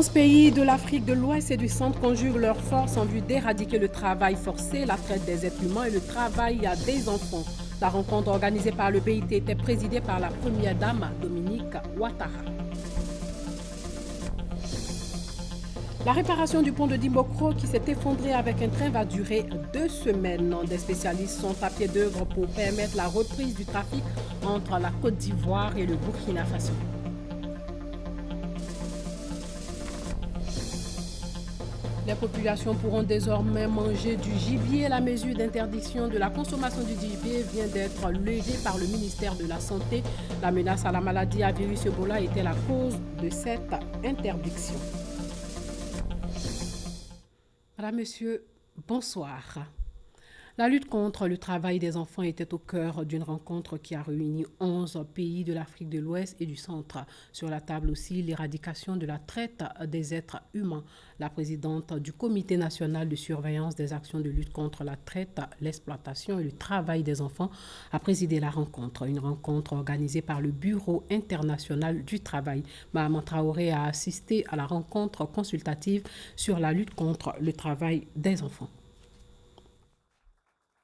11 pays de l'Afrique de l'Ouest et du Centre conjuguent leurs forces en vue d'éradiquer le travail forcé, la traite des êtres humains et le travail des enfants. La rencontre organisée par le BIT était présidée par la première dame Dominique Ouattara. La réparation du pont de Dimbokro qui s'est effondré avec un train va durer 2 semaines. Des spécialistes sont à pied d'œuvre pour permettre la reprise du trafic entre la Côte d'Ivoire et le Burkina Faso. Les populations pourront désormais manger du gibier. La mesure d'interdiction de la consommation du gibier vient d'être levée par le ministère de la Santé. La menace à la maladie à virus Ebola était la cause de cette interdiction. Madame, Monsieur, bonsoir. La lutte contre le travail des enfants était au cœur d'une rencontre qui a réuni 11 pays de l'Afrique de l'Ouest et du Centre. Sur la table aussi, l'éradication de la traite des êtres humains. La présidente du Comité national de surveillance des actions de lutte contre la traite, l'exploitation et le travail des enfants a présidé la rencontre. Une rencontre organisée par le Bureau international du travail. Mahama Traoré a assisté à la rencontre consultative sur la lutte contre le travail des enfants.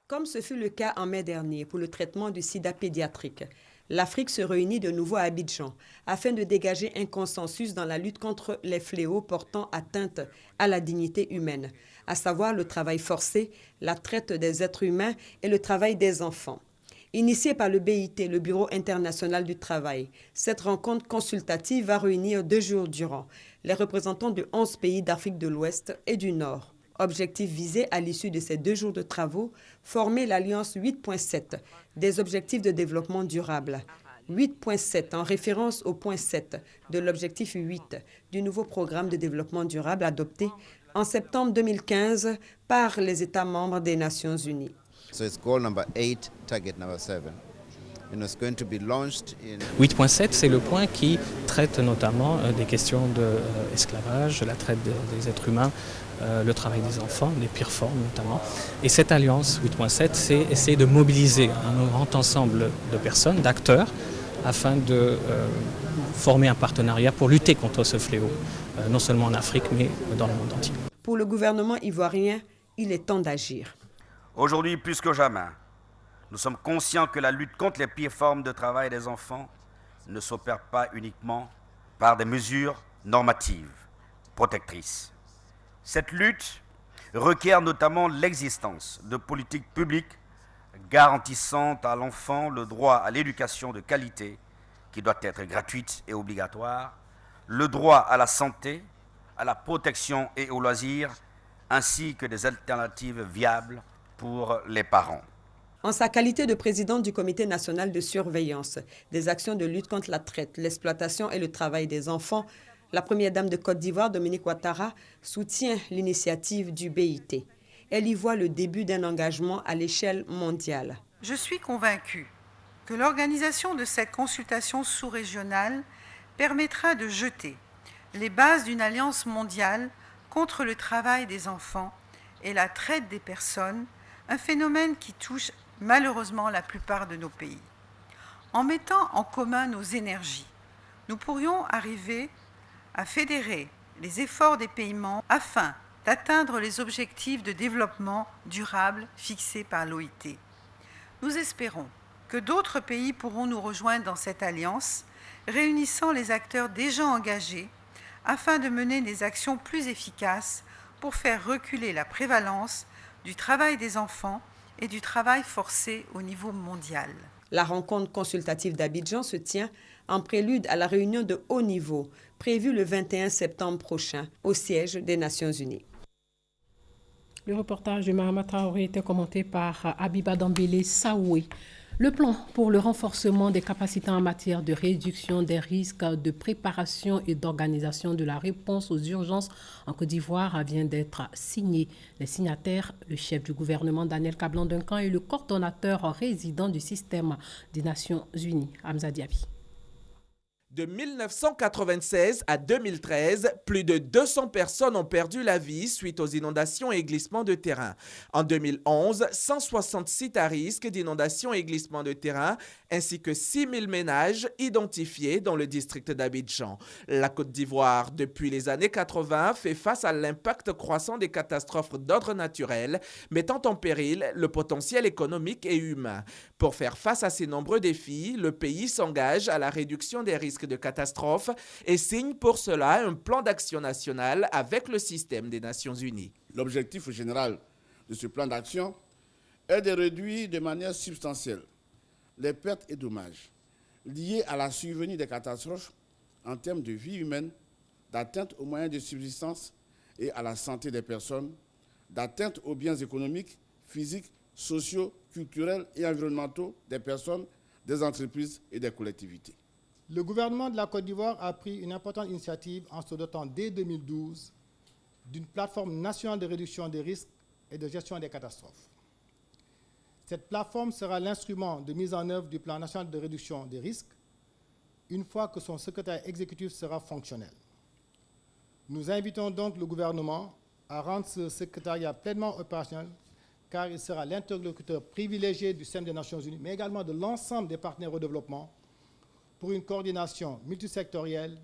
Comme ce fut le cas en mai dernier pour le traitement du sida pédiatrique, l'Afrique se réunit de nouveau à Abidjan afin de dégager un consensus dans la lutte contre les fléaux portant atteinte à la dignité humaine, à savoir le travail forcé, la traite des êtres humains et le travail des enfants. Initiée par le BIT, le Bureau international du travail, cette rencontre consultative va réunir 2 jours durant les représentants de 11 pays d'Afrique de l'Ouest et du Nord. Objectif visé à l'issue de ces 2 jours de travaux, former l'Alliance 8.7 des objectifs de développement durable. 8.7 en référence au point 7 de l'objectif 8 du nouveau programme de développement durable adopté en septembre 2015 par les États membres des Nations Unies. So it's goal number 8, target number 7. 8.7, c'est le point qui traite notamment des questions d'esclavage, la traite des êtres humains, le travail des enfants, les pires formes notamment. Et cette alliance 8.7, c'est essayer de mobiliser un grand ensemble de personnes, d'acteurs, afin de former un partenariat pour lutter contre ce fléau, non seulement en Afrique, mais dans le monde entier. Pour le gouvernement ivoirien, il est temps d'agir. Aujourd'hui, plus que jamais, nous sommes conscients que la lutte contre les pires formes de travail des enfants ne s'opère pas uniquement par des mesures normatives protectrices. Cette lutte requiert notamment l'existence de politiques publiques garantissant à l'enfant le droit à l'éducation de qualité qui doit être gratuite et obligatoire, le droit à la santé, à la protection et aux loisirs, ainsi que des alternatives viables pour les parents. En sa qualité de présidente du Comité national de surveillance des actions de lutte contre la traite, l'exploitation et le travail des enfants, la première dame de Côte d'Ivoire, Dominique Ouattara, soutient l'initiative du BIT. Elle y voit le début d'un engagement à l'échelle mondiale. Je suis convaincue que l'organisation de cette consultation sous-régionale permettra de jeter les bases d'une alliance mondiale contre le travail des enfants et la traite des personnes, un phénomène qui touche malheureusement la plupart de nos pays. En mettant en commun nos énergies, nous pourrions arriver à fédérer les efforts des pays membres afin d'atteindre les objectifs de développement durable fixés par l'OIT. Nous espérons que d'autres pays pourront nous rejoindre dans cette alliance, réunissant les acteurs déjà engagés afin de mener des actions plus efficaces pour faire reculer la prévalence du travail des enfants et du travail forcé au niveau mondial. La rencontre consultative d'Abidjan se tient en prélude à la réunion de haut niveau prévue le 21 septembre prochain au siège des Nations Unies. Le reportage de Mahama Traoré était commenté par Abiba Dambélé Saoué. Le plan pour le renforcement des capacités en matière de réduction des risques, de préparation et d'organisation de la réponse aux urgences en Côte d'Ivoire vient d'être signé. Les signataires, le chef du gouvernement Daniel Kablan-Duncan et le coordonnateur résident du système des Nations Unies, Hamza Diaby. De 1996 à 2013, plus de 200 personnes ont perdu la vie suite aux inondations et glissements de terrain. En 2011, 160 sites à risque d'inondations et glissements de terrain, ainsi que 6 000 ménages identifiés dans le district d'Abidjan. La Côte d'Ivoire, depuis les années 80, fait face à l'impact croissant des catastrophes d'ordre naturel, mettant en péril le potentiel économique et humain. Pour faire face à ces nombreux défis, le pays s'engage à la réduction des risques de catastrophes et signe pour cela un plan d'action national avec le système des Nations Unies. L'objectif général de ce plan d'action est de réduire de manière substantielle les pertes et dommages liés à la survenue des catastrophes en termes de vie humaine, d'atteinte aux moyens de subsistance et à la santé des personnes, d'atteinte aux biens économiques, physiques, sociaux, culturels et environnementaux des personnes, des entreprises et des collectivités. Le gouvernement de la Côte d'Ivoire a pris une importante initiative en se dotant dès 2012 d'une plateforme nationale de réduction des risques et de gestion des catastrophes. Cette plateforme sera l'instrument de mise en œuvre du plan national de réduction des risques une fois que son secrétaire exécutif sera fonctionnel. Nous invitons donc le gouvernement à rendre ce secrétariat pleinement opérationnel car il sera l'interlocuteur privilégié du système des Nations Unies, mais également de l'ensemble des partenaires au développement pour une coordination multisectorielle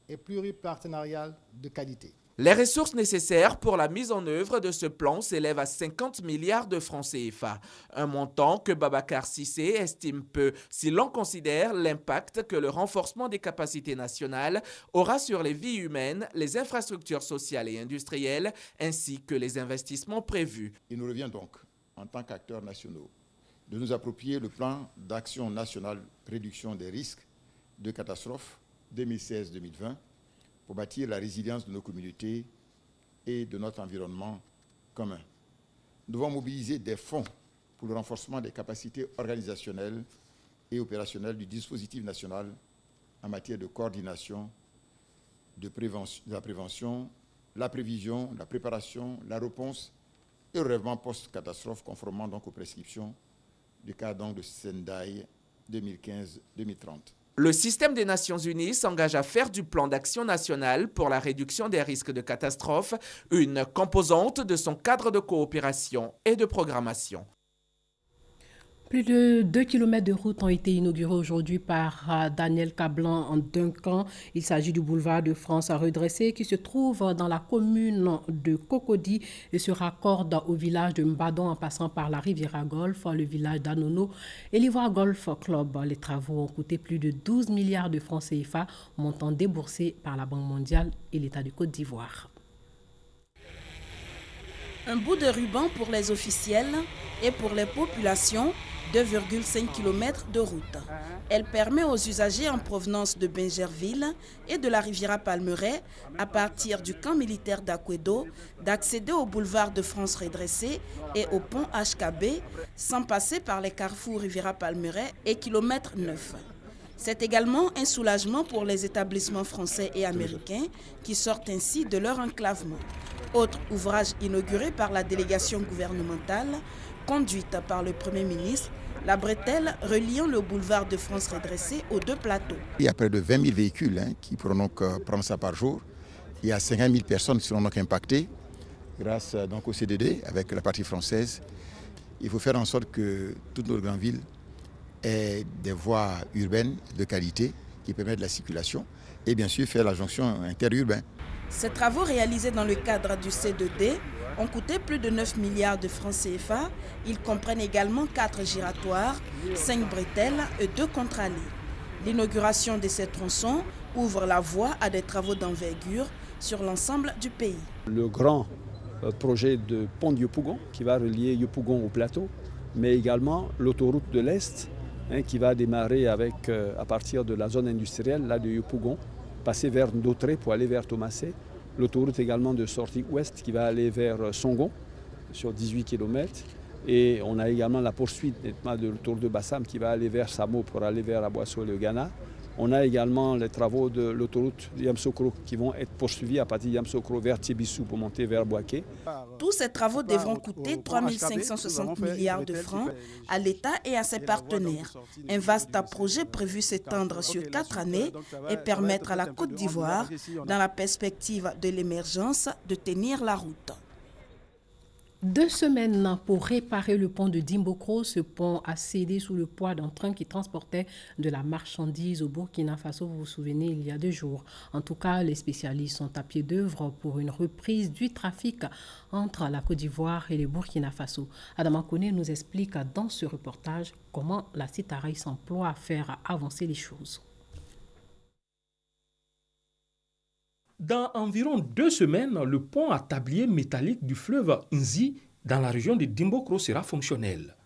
et pluripartenariale de qualité. Les ressources nécessaires pour la mise en œuvre de ce plan s'élèvent à 50 milliards de francs CFA, un montant que Babacar Cissé estime peu si l'on considère l'impact que le renforcement des capacités nationales aura sur les vies humaines, les infrastructures sociales et industrielles, ainsi que les investissements prévus. Il nous revient donc, en tant qu'acteurs nationaux, de nous approprier le plan d'action national réduction des risques de catastrophes 2016-2020 pour bâtir la résilience de nos communautés et de notre environnement commun. Nous devons mobiliser des fonds pour le renforcement des capacités organisationnelles et opérationnelles du dispositif national en matière de coordination, de la prévention, la prévision, la préparation, la réponse et le relèvement post-catastrophe conformément donc aux prescriptions du cadre de Sendai 2015-2030. Le système des Nations Unies s'engage à faire du plan d'action national pour la réduction des risques de catastrophe une composante de son cadre de coopération et de programmation. Plus de 2 km de route ont été inaugurés aujourd'hui par Daniel Cablan en Duncan. Il s'agit du boulevard de France à redresser qui se trouve dans la commune de Cocody et se raccorde au village de Mbadon en passant par la Riviera Golf, le village d'Anono et l'Ivoire Golf Club. Les travaux ont coûté plus de 12 milliards de francs CFA, montant déboursé par la Banque mondiale et l'État de Côte d'Ivoire. Un bout de ruban pour les officiels et pour les populations, 2,5 km de route. Elle permet aux usagers en provenance de Bingerville et de la Riviera Palmeraie, à partir du camp militaire d'Akwedo, d'accéder au boulevard de France redressé et au pont HKB, sans passer par les carrefours Riviera Palmeraie et kilomètre 9. C'est également un soulagement pour les établissements français et américains qui sortent ainsi de leur enclavement. Autre ouvrage inauguré par la délégation gouvernementale, conduite par le Premier ministre, la bretelle reliant le boulevard de France redressé aux deux plateaux. Il y a près de 20 000 véhicules qui pourront donc prendre ça par jour. Il y a 50 000 personnes qui seront donc impactées grâce donc au CDD avec la partie française. Il faut faire en sorte que toutes nos grandes villes aient des voies urbaines de qualité qui permettent la circulation et bien sûr faire la jonction interurbaine. Ces travaux réalisés dans le cadre du C2D ont coûté plus de 9 milliards de francs CFA. Ils comprennent également 4 giratoires, 5 bretelles et 2 contre-allées. L'inauguration de ces tronçons ouvre la voie à des travaux d'envergure sur l'ensemble du pays. Le grand projet de pont de Yopougon qui va relier Yopougon au plateau, mais également l'autoroute de l'Est qui va démarrer à partir de la zone industrielle là, de Yopougon, passer vers Ndautré pour aller vers Thomasé. L'autoroute également de sortie ouest qui va aller vers Songon sur 18 km. Et on a également la poursuite nettement de l'autoroute de Bassam qui va aller vers Samo pour aller vers Aboissou et le Ghana. On a également les travaux de l'autoroute Yamoussoukro qui vont être poursuivis à partir de Yamoussoukro vers Tibissou pour monter vers Bouaké. Tous ces travaux devront coûter 3 560 milliards de francs à l'État et à ses partenaires. Un vaste projet prévu s'étendre sur 4 années et permettre à la Côte d'Ivoire, dans la perspective de l'émergence, de tenir la route. 2 semaines pour réparer le pont de Dimbokro. Ce pont a cédé sous le poids d'un train qui transportait de la marchandise au Burkina Faso, vous vous souvenez, il y a 2 jours. En tout cas, les spécialistes sont à pied d'œuvre pour une reprise du trafic entre la Côte d'Ivoire et le Burkina Faso. Adama Kone nous explique dans ce reportage comment la Citaraï s'emploie à faire avancer les choses. Dans environ 2 semaines, le pont à tablier métallique du fleuve Nzi dans la région de Dimbokro sera fonctionnel.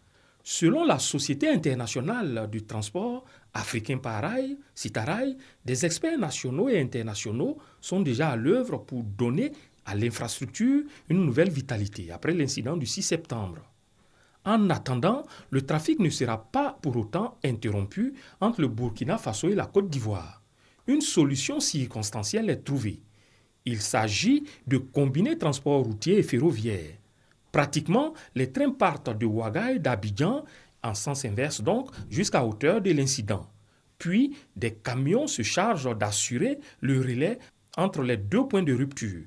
Selon la Société internationale du transport, Africain Pareil, Citaraï, des experts nationaux et internationaux sont déjà à l'œuvre pour donner à l'infrastructure une nouvelle vitalité après l'incident du 6 septembre. En attendant, le trafic ne sera pas pour autant interrompu entre le Burkina Faso et la Côte d'Ivoire. Une solution circonstancielle est trouvée. Il s'agit de combiner transport routier et ferroviaire. Pratiquement, les trains partent de Ouaga et d'Abidjan, en sens inverse donc, jusqu'à hauteur de l'incident. Puis, des camions se chargent d'assurer le relais entre les 2 points de rupture.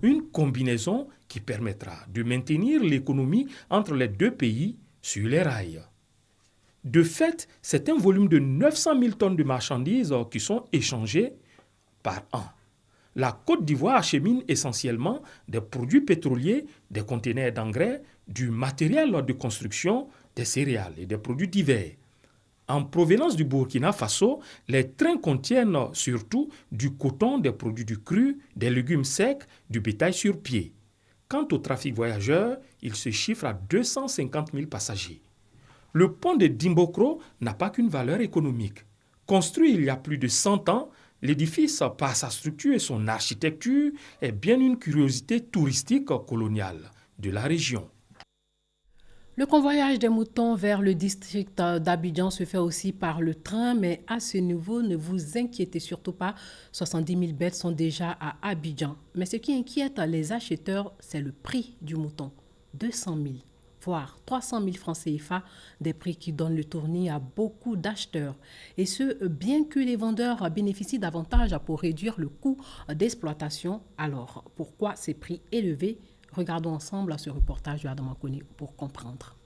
Une combinaison qui permettra de maintenir l'économie entre les 2 pays sur les rails. De fait, c'est un volume de 900 000 tonnes de marchandises qui sont échangées par an. La Côte d'Ivoire achemine essentiellement des produits pétroliers, des conteneurs d'engrais, du matériel de construction, des céréales et des produits divers. En provenance du Burkina Faso, les trains contiennent surtout du coton, des produits du cru, des légumes secs, du bétail sur pied. Quant au trafic voyageurs, il se chiffre à 250 000 passagers. Le pont de Dimbokro n'a pas qu'une valeur économique. Construit il y a plus de 100 ans, l'édifice, par sa structure et son architecture, est bien une curiosité touristique coloniale de la région. Le convoyage des moutons vers le district d'Abidjan se fait aussi par le train, mais à ce niveau, ne vous inquiétez surtout pas, 70 000 bêtes sont déjà à Abidjan. Mais ce qui inquiète les acheteurs, c'est le prix du mouton, 200 000. Voire 300 000 francs CFA, des prix qui donnent le tournis à beaucoup d'acheteurs. Et ce, bien que les vendeurs bénéficient davantage pour réduire le coût d'exploitation. Alors, pourquoi ces prix élevés? Regardons ensemble ce reportage de Adama Kone pour comprendre.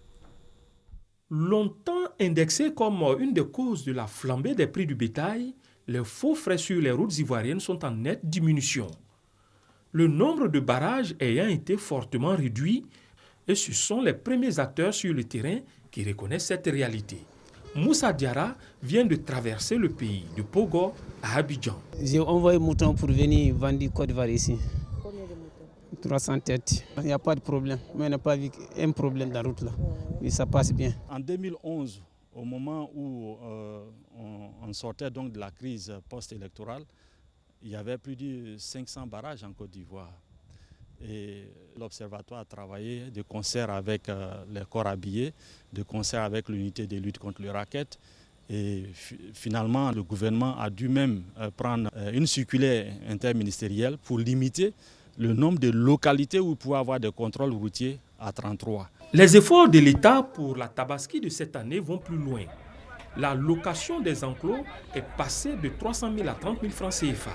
Longtemps indexé comme une des causes de la flambée des prix du bétail, les faux frais sur les routes ivoiriennes sont en nette diminution. Le nombre de barrages ayant été fortement réduit, et ce sont les premiers acteurs sur le terrain qui reconnaissent cette réalité. Moussa Diarra vient de traverser le pays, de Pogo à Abidjan. J'ai envoyé mouton pour venir vendre du Côte d'Ivoire ici. Combien de moutons? 300 têtes. Il n'y a pas de problème. Mais on n'a pas vu un problème dans la route là. Et ça passe bien. En 2011, au moment où on sortait donc de la crise post-électorale, il y avait plus de 500 barrages en Côte d'Ivoire. Et l'Observatoire a travaillé de concert avec les corps habillés, de concert avec l'unité de lutte contre le racket. Et finalement, le gouvernement a dû même prendre une circulaire interministérielle pour limiter le nombre de localités où il pouvait avoir des contrôles routiers à 33. Les efforts de l'État pour la Tabaski de cette année vont plus loin. La location des enclos est passée de 300 000 à 30 000 francs CFA.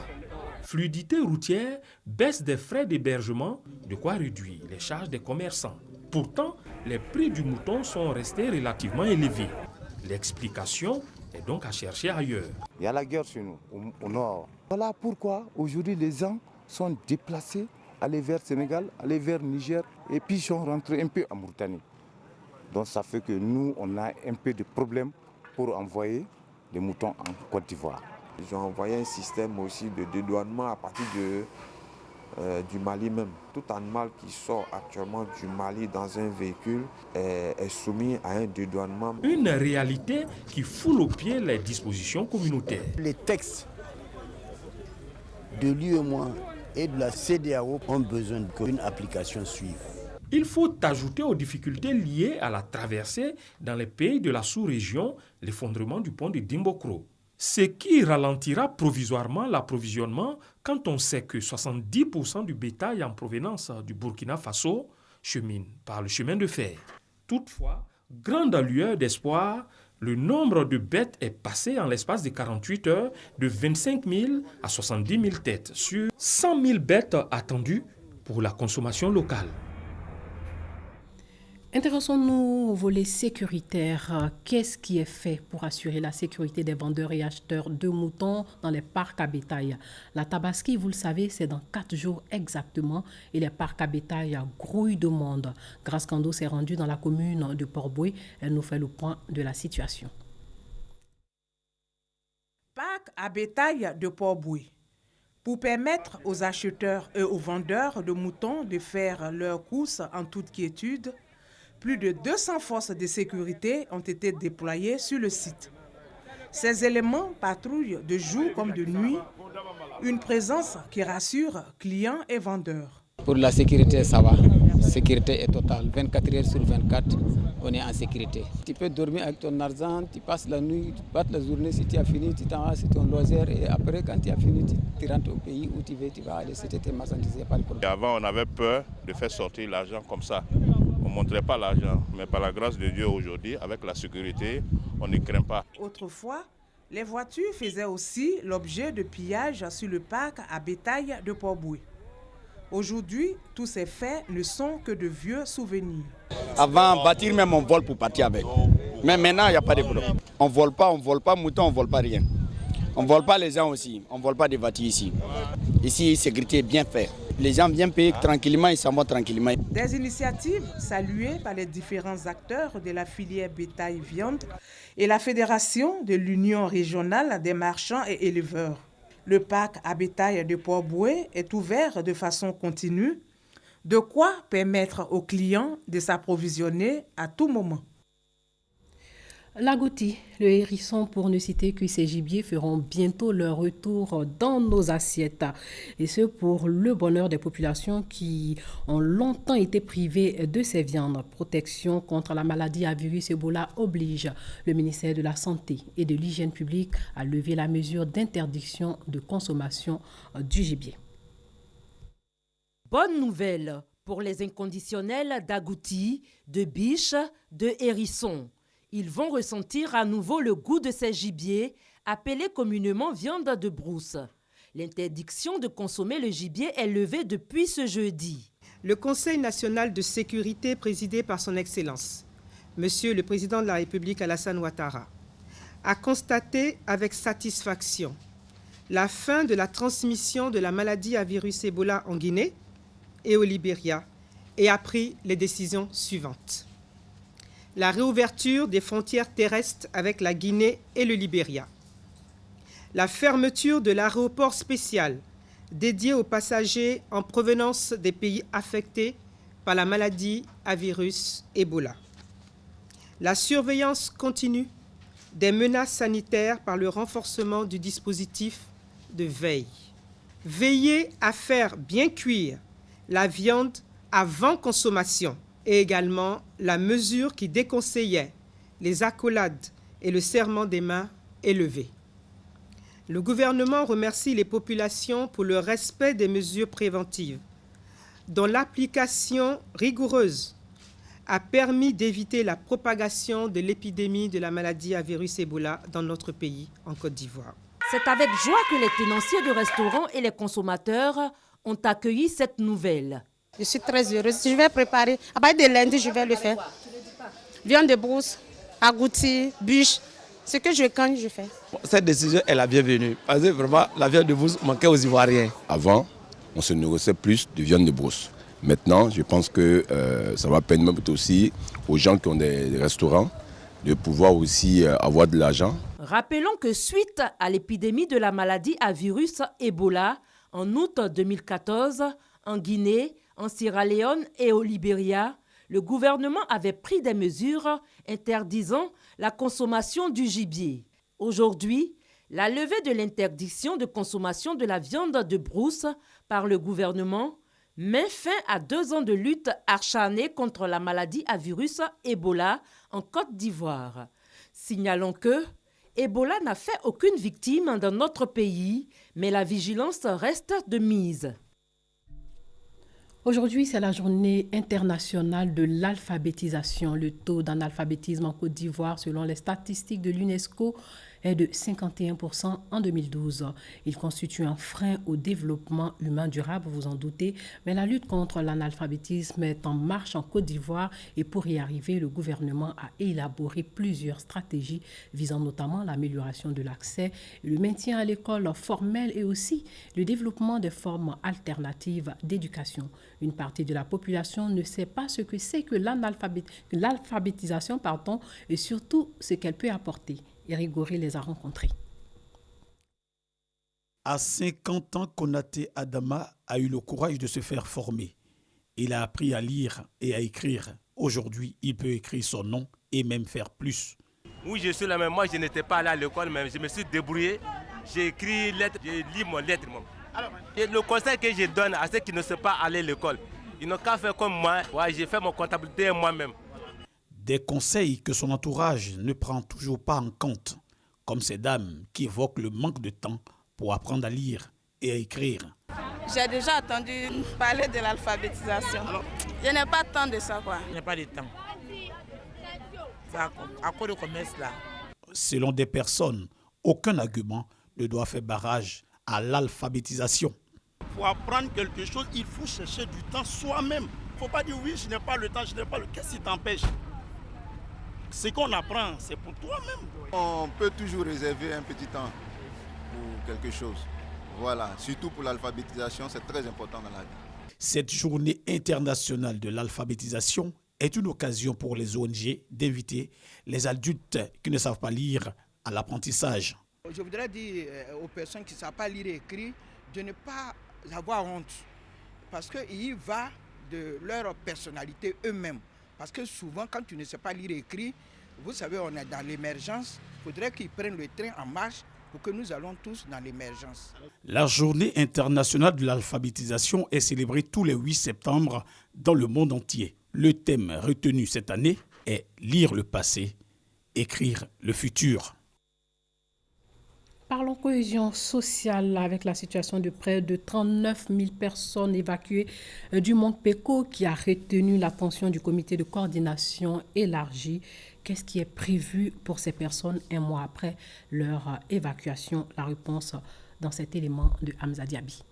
Fluidité routière, baisse des frais d'hébergement, de quoi réduire les charges des commerçants. Pourtant, les prix du mouton sont restés relativement élevés. L'explication est donc à chercher ailleurs. Il y a la guerre chez nous, au nord. Voilà pourquoi aujourd'hui les gens sont déplacés, aller vers Sénégal, aller vers Niger, et puis sont rentrés un peu en Mauritanie. Donc ça fait que nous, on a un peu de problème pour envoyer des moutons en Côte d'Ivoire. Ils ont envoyé un système aussi de dédouanement à partir du Mali même. Tout animal qui sort actuellement du Mali dans un véhicule est soumis à un dédouanement. Une réalité qui foule aux pieds les dispositions communautaires. Les textes de l'UEMOA et de la CEDEAO ont besoin qu'une application suive. Il faut ajouter aux difficultés liées à la traversée dans les pays de la sous-région l'effondrement du pont de Dimbokro. Ce qui ralentira provisoirement l'approvisionnement quand on sait que 70% du bétail en provenance du Burkina Faso chemine par le chemin de fer. Toutefois, grande lueur d'espoir, le nombre de bêtes est passé en l'espace de 48 heures de 25 000 à 70 000 têtes sur 100 000 bêtes attendues pour la consommation locale. Intéressons-nous au volet sécuritaire. Qu'est-ce qui est fait pour assurer la sécurité des vendeurs et acheteurs de moutons dans les parcs à bétail? La Tabaski, vous le savez, c'est dans 4 jours exactement et les parcs à bétail grouillent de monde. Grace Kando s'est rendue dans la commune de Port-Boué. Elle nous fait le point de la situation. Parc à bétail de Port-Boué. Pour permettre aux acheteurs et aux vendeurs de moutons de faire leurs courses en toute quiétude, plus de 200 forces de sécurité ont été déployées sur le site. Ces éléments patrouillent de jour comme de nuit, une présence qui rassure clients et vendeurs. Pour la sécurité, ça va. La sécurité est totale. 24 heures sur 24, on est en sécurité. Tu peux dormir avec ton argent, tu passes la nuit, tu passes la journée. Si tu as fini, tu t'en vas, c'est ton loisir. Et après, quand tu as fini, tu rentres au pays où tu veux, tu vas aller. C'était tes marchandises, il n'y a pas de problème. Avant, on avait peur de faire sortir l'argent comme ça. On ne montrait pas l'argent. Mais par la grâce de Dieu, aujourd'hui, avec la sécurité, on ne craint pas. Autrefois, les voitures faisaient aussi l'objet de pillages sur le parc à bétail de Port-Boué. Aujourd'hui, tous ces faits ne sont que de vieux souvenirs. Avant, bâtir même, on vole pour partir avec. Mais maintenant, il n'y a pas de problème. On ne vole pas mouton, on ne vole pas rien. On ne vole pas les gens aussi, on ne vole pas des voitures ici. Ici, sécurité est bien faite. Les gens viennent payer tranquillement, ils s'en vont tranquillement. Des initiatives saluées par les différents acteurs de la filière bétail-viande et la Fédération de l'Union régionale des marchands et éleveurs. Le parc à bétail de Port-Boué est ouvert de façon continue, de quoi permettre aux clients de s'approvisionner à tout moment. L'agouti, le hérisson, pour ne citer que ces gibiers, feront bientôt leur retour dans nos assiettes. Et ce, pour le bonheur des populations qui ont longtemps été privées de ces viandes. Protection contre la maladie à virus Ebola oblige le ministère de la Santé et de l'Hygiène publique à lever la mesure d'interdiction de consommation du gibier. Bonne nouvelle pour les inconditionnels d'agouti, de biche, de hérisson. Ils vont ressentir à nouveau le goût de ces gibiers, appelés communément viande de brousse. L'interdiction de consommer le gibier est levée depuis ce jeudi. Le Conseil national de sécurité, présidé par son Excellence, Monsieur le Président de la République Alassane Ouattara, a constaté avec satisfaction la fin de la transmission de la maladie à virus Ebola en Guinée et au Libéria et a pris les décisions suivantes. La réouverture des frontières terrestres avec la Guinée et le Libéria. La fermeture de l'aéroport spécial dédié aux passagers en provenance des pays affectés par la maladie à virus Ebola. La surveillance continue des menaces sanitaires par le renforcement du dispositif de veille. Veiller à faire bien cuire la viande avant consommation et également la mesure qui déconseillait les accolades et le serrement des mains élevés. Le gouvernement remercie les populations pour le respect des mesures préventives, dont l'application rigoureuse a permis d'éviter la propagation de l'épidémie de la maladie à virus Ebola dans notre pays, en Côte d'Ivoire. C'est avec joie que les tenanciers de restaurants et les consommateurs ont accueilli cette nouvelle. Je suis très heureuse. Je vais préparer. À partir de lundi, je vais le faire. Viande de brousse, agouti, bûche. Ce que je gagne, je fais. Cette décision est la bienvenue. Parce que vraiment, la viande de brousse manquait aux Ivoiriens. Avant, on se nourrissait plus de viande de brousse. Maintenant, je pense que ça va permettre aussi aux gens qui ont des restaurants de pouvoir aussi avoir de l'argent. Rappelons que suite à l'épidémie de la maladie à virus Ebola, en août 2014, en Guinée, en Sierra Leone et au Libéria, le gouvernement avait pris des mesures interdisant la consommation du gibier. Aujourd'hui, la levée de l'interdiction de consommation de la viande de brousse par le gouvernement met fin à 2 ans de lutte acharnée contre la maladie à virus Ebola en Côte d'Ivoire. Signalons que, Ebola n'a fait aucune victime dans notre pays, mais la vigilance reste de mise. Aujourd'hui, c'est la journée internationale de l'alphabétisation. Le taux d'analphabétisme en Côte d'Ivoire, selon les statistiques de l'UNESCO, est de 51% en 2012. Il constitue un frein au développement humain durable, vous en doutez, mais la lutte contre l'analphabétisme est en marche en Côte d'Ivoire et pour y arriver, le gouvernement a élaboré plusieurs stratégies visant notamment l'amélioration de l'accès, le maintien à l'école formelle et aussi le développement des formes alternatives d'éducation. Une partie de la population ne sait pas ce que c'est que l'alphabétisation, et surtout ce qu'elle peut apporter. Eric Goré les a rencontrés. À 50 ans, Konaté Adama a eu le courage de se faire former. Il a appris à lire et à écrire. Aujourd'hui, il peut écrire son nom et même faire plus. Oui, je suis là, mais moi je n'étais pas allé à l'école, mais je me suis débrouillé. J'ai écrit lettre, j'ai lu mon lettre. Et le conseil que je donne à ceux qui ne savent pas aller à l'école, ils n'ont qu'à faire comme moi. Ouais, j'ai fait mon comptabilité moi-même. Des conseils que son entourage ne prend toujours pas en compte, comme ces dames qui évoquent le manque de temps pour apprendre à lire et à écrire. J'ai déjà entendu parler de l'alphabétisation. Je n'ai pas de temps de ça, quoi. Je n'ai pas de temps. C'est à cause de commerce là. Selon des personnes, aucun argument ne doit faire barrage à l'alphabétisation. Pour apprendre quelque chose, il faut chercher du temps soi-même. Il ne faut pas dire oui, je n'ai pas le temps, je n'ai pas le temps. Qu'est-ce qui t'empêche? Ce qu'on apprend, c'est pour toi-même. On peut toujours réserver un petit temps pour quelque chose. Voilà, surtout pour l'alphabétisation, c'est très important dans la vie. Cette journée internationale de l'alphabétisation est une occasion pour les ONG d'inviter les adultes qui ne savent pas lire à l'apprentissage. Je voudrais dire aux personnes qui ne savent pas lire et écrire de ne pas avoir honte. Parce qu'il va de leur personnalité eux-mêmes. Parce que souvent, quand tu ne sais pas lire et écrire, vous savez, on est dans l'émergence. Il faudrait qu'ils prennent le train en marche pour que nous allons tous dans l'émergence. La journée internationale de l'alphabétisation est célébrée tous les 8 septembre dans le monde entier. Le thème retenu cette année est « Lire le passé, écrire le futur ». Parlons cohésion sociale avec la situation de près de 39 000 personnes évacuées du Montpeko qui a retenu l'attention du comité de coordination élargi. Qu'est-ce qui est prévu pour ces personnes un mois après leur évacuation? La réponse dans cet élément de Hamza Diaby.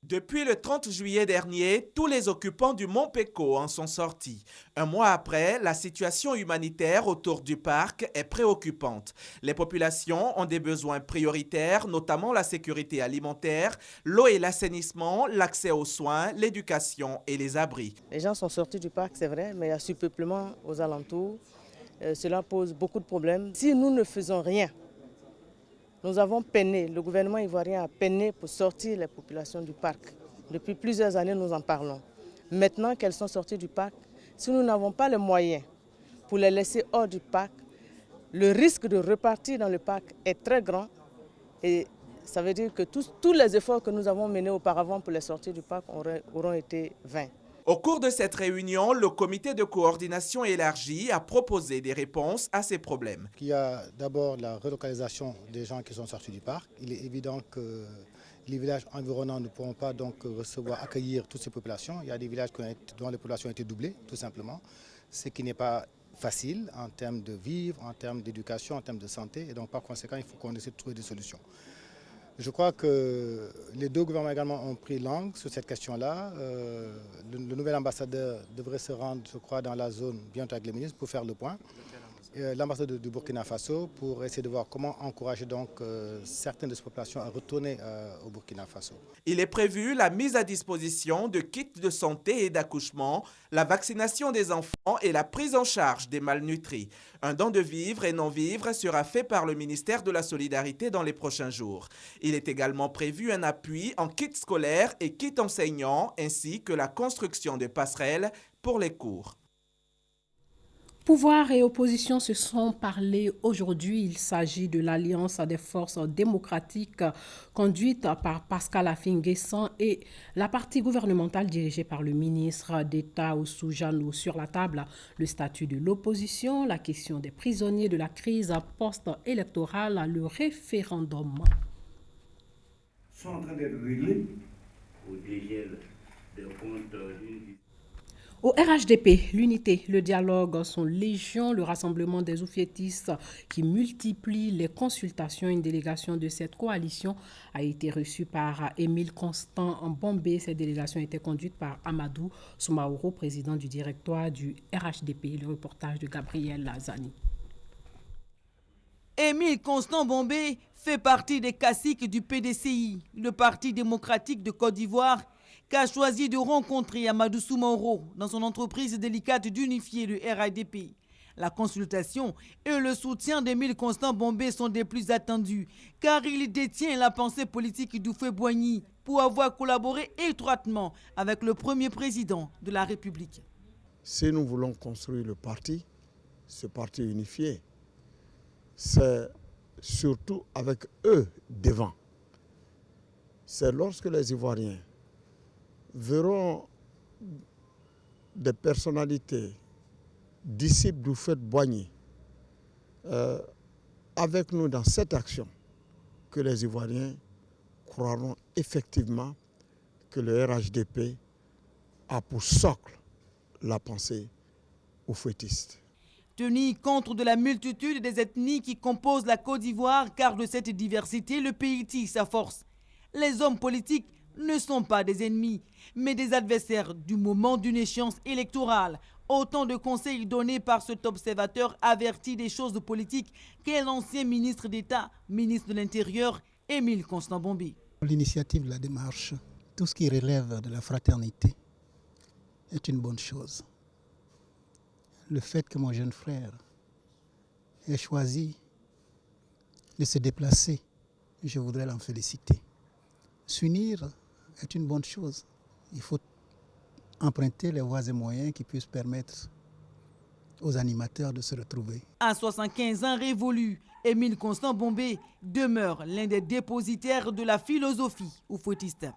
Depuis le 30 juillet dernier, tous les occupants du Montpeko en sont sortis. Un mois après, la situation humanitaire autour du parc est préoccupante. Les populations ont des besoins prioritaires, notamment la sécurité alimentaire, l'eau et l'assainissement, l'accès aux soins, l'éducation et les abris. Les gens sont sortis du parc, c'est vrai, mais il y a surpeuplement aux alentours. Cela pose beaucoup de problèmes. Si nous ne faisons rien, nous avons peiné, le gouvernement ivoirien a peiné pour sortir les populations du parc. Depuis plusieurs années, nous en parlons. Maintenant qu'elles sont sorties du parc, si nous n'avons pas les moyens pour les laisser hors du parc, le risque de repartir dans le parc est très grand. Et ça veut dire que tous les efforts que nous avons menés auparavant pour les sortir du parc auront été vains. Au cours de cette réunion, le comité de coordination élargi a proposé des réponses à ces problèmes. Il y a d'abord la relocalisation des gens qui sont sortis du parc. Il est évident que les villages environnants ne pourront pas donc accueillir toutes ces populations. Il y a des villages dont les populations ont été doublées, tout simplement, ce qui n'est pas facile en termes de vivre, en termes d'éducation, en termes de santé. Et donc par conséquent, il faut qu'on essaie de trouver des solutions. Je crois que les deux gouvernements également ont pris langue sur cette question-là. Le nouvel ambassadeur devrait se rendre, je crois, dans la zone bientôt avec les ministres pour faire le point. L'ambassadeur du Burkina Faso pour essayer de voir comment encourager donc certaines de ces populations à retourner au Burkina Faso. Il est prévu la mise à disposition de kits de santé et d'accouchement, la vaccination des enfants et la prise en charge des malnutris. Un don de vivres et non-vivres sera fait par le ministère de la Solidarité dans les prochains jours. Il est également prévu un appui en kits scolaires et kits enseignants ainsi que la construction de passerelles pour les cours. Pouvoir et opposition se sont parlé aujourd'hui. Il s'agit de l'Alliance des forces démocratiques conduite par Pascal Affi-N'Guessan et la partie gouvernementale dirigée par le ministre d'État Oussou Janou. Sur la table, le statut de l'opposition, la question des prisonniers de la crise post-électorale, le référendum. Sont en train d'être réglés au dégel des comptes d'une... Au RHDP, l'unité, le dialogue sont légion, le rassemblement des oufietistes qui multiplie les consultations. Une délégation de cette coalition a été reçue par Émile Constant en Bombay. Cette délégation était conduite par Amadou Soumaoro, président du directoire du RHDP. Le reportage de Gabriel Lazani. Émile Constant Bombay fait partie des caciques du PDCI, le Parti démocratique de Côte d'Ivoire, qui a choisi de rencontrer Amadou Soumaoro dans son entreprise délicate d'unifier le RHDP. La consultation et le soutien d'Émile Constant Bombay sont des plus attendus, car il détient la pensée politique d'Houphouët-Boigny pour avoir collaboré étroitement avec le premier président de la République. Si nous voulons construire le parti, ce parti unifié, c'est surtout avec eux devant. C'est lorsque les Ivoiriens verront des personnalités, disciples d'Houphouët-Boigny, avec nous dans cette action, que les Ivoiriens croiront effectivement que le RHDP a pour socle la pensée houphouëtiste. Tenir compte de la multitude des ethnies qui composent la Côte d'Ivoire, car de cette diversité, le pays tire sa force. Les hommes politiques ne sont pas des ennemis, mais des adversaires du moment d'une échéance électorale. Autant de conseils donnés par cet observateur averti des choses politiques qu'est l'ancien ministre d'État, ministre de l'Intérieur, Émile Constant Bombay. L'initiative de la démarche, tout ce qui relève de la fraternité, est une bonne chose. Le fait que mon jeune frère ait choisi de se déplacer, je voudrais l'en féliciter. S'unir est une bonne chose. Il faut emprunter les voies et moyens qui puissent permettre aux animateurs de se retrouver. À 75 ans révolus, Émile Constant Bombay demeure l'un des dépositaires de la philosophie oufouëtiste.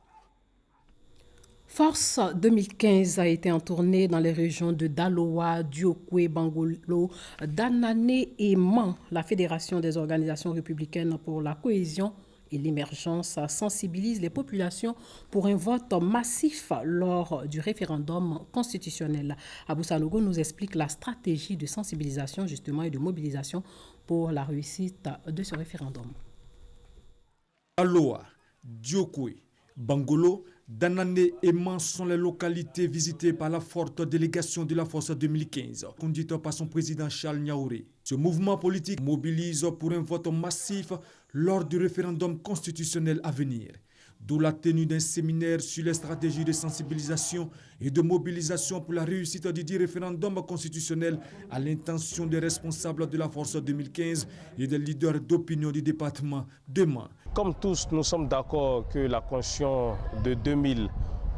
Force 2015 a été en tournée dans les régions de Daloa, Diokwe, Bangolo, Danane et Man. La Fédération des organisations républicaines pour la cohésion et l'émergence sensibilise les populations pour un vote massif lors du référendum constitutionnel. Abou Sanogo nous explique la stratégie de sensibilisation justement et de mobilisation pour la réussite de ce référendum. Daloa, Diokwe, Bangolo, Danane et Man sont les localités visitées par la forte délégation de la Force 2015, conduite par son président Charles Niaouré. Ce mouvement politique mobilise pour un vote massif lors du référendum constitutionnel à venir, d'où la tenue d'un séminaire sur les stratégies de sensibilisation et de mobilisation pour la réussite du dit référendum constitutionnel à l'intention des responsables de la Force 2015 et des leaders d'opinion du département de Man. Comme tous, nous sommes d'accord que la Constitution de 2000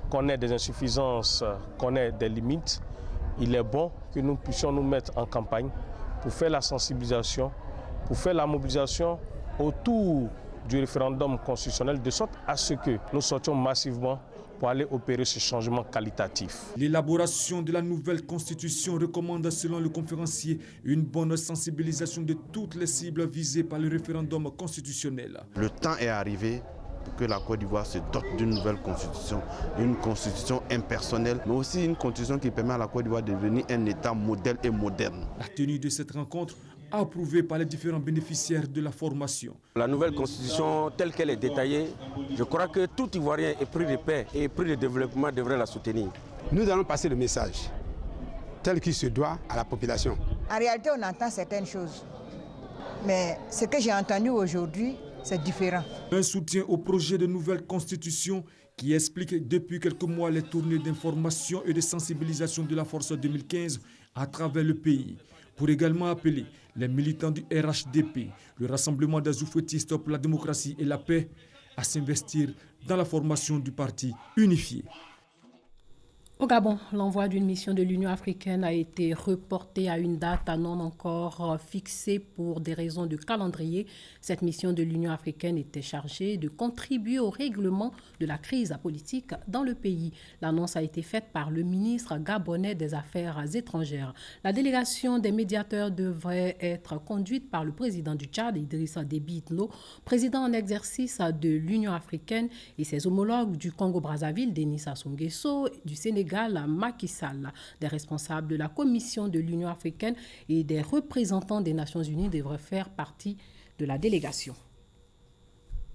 connaît des insuffisances, connaît des limites. Il est bon que nous puissions nous mettre en campagne pour faire la sensibilisation, pour faire la mobilisation autour du référendum constitutionnel, de sorte à ce que nous sortions massivement pour aller opérer ce changement qualitatif. L'élaboration de la nouvelle constitution recommande, selon le conférencier, une bonne sensibilisation de toutes les cibles visées par le référendum constitutionnel. Le temps est arrivé pour que la Côte d'Ivoire se dote d'une nouvelle constitution, une constitution impersonnelle, mais aussi une constitution qui permet à la Côte d'Ivoire de devenir un État modèle et moderne. La tenue de cette rencontre approuvée par les différents bénéficiaires de la formation. La nouvelle constitution telle qu'elle est détaillée, je crois que tout Ivoirien épris de paix et épris de développement devrait la soutenir. Nous allons passer le message tel qu'il se doit à la population. En réalité, on entend certaines choses, mais ce que j'ai entendu aujourd'hui, c'est différent. Un soutien au projet de nouvelle constitution qui explique depuis quelques mois les tournées d'information et de sensibilisation de la Force 2015 à travers le pays, pour également appeler les militants du RHDP, le Rassemblement des oufouëtistes pour la démocratie et la paix, à s'investir dans la formation du parti unifié. Au Gabon, l'envoi d'une mission de l'Union africaine a été reporté à une date non encore fixée pour des raisons de calendrier. Cette mission de l'Union africaine était chargée de contribuer au règlement de la crise politique dans le pays. L'annonce a été faite par le ministre gabonais des Affaires étrangères. La délégation des médiateurs devrait être conduite par le président du Tchad, Idrissa Déby Itno, président en exercice de l'Union africaine, et ses homologues du Congo-Brazzaville, Denis Sassou Nguesso, du Sénégal, Macky Sall. Des responsables de la Commission de l'Union africaine et des représentants des Nations unies devraient faire partie de la délégation.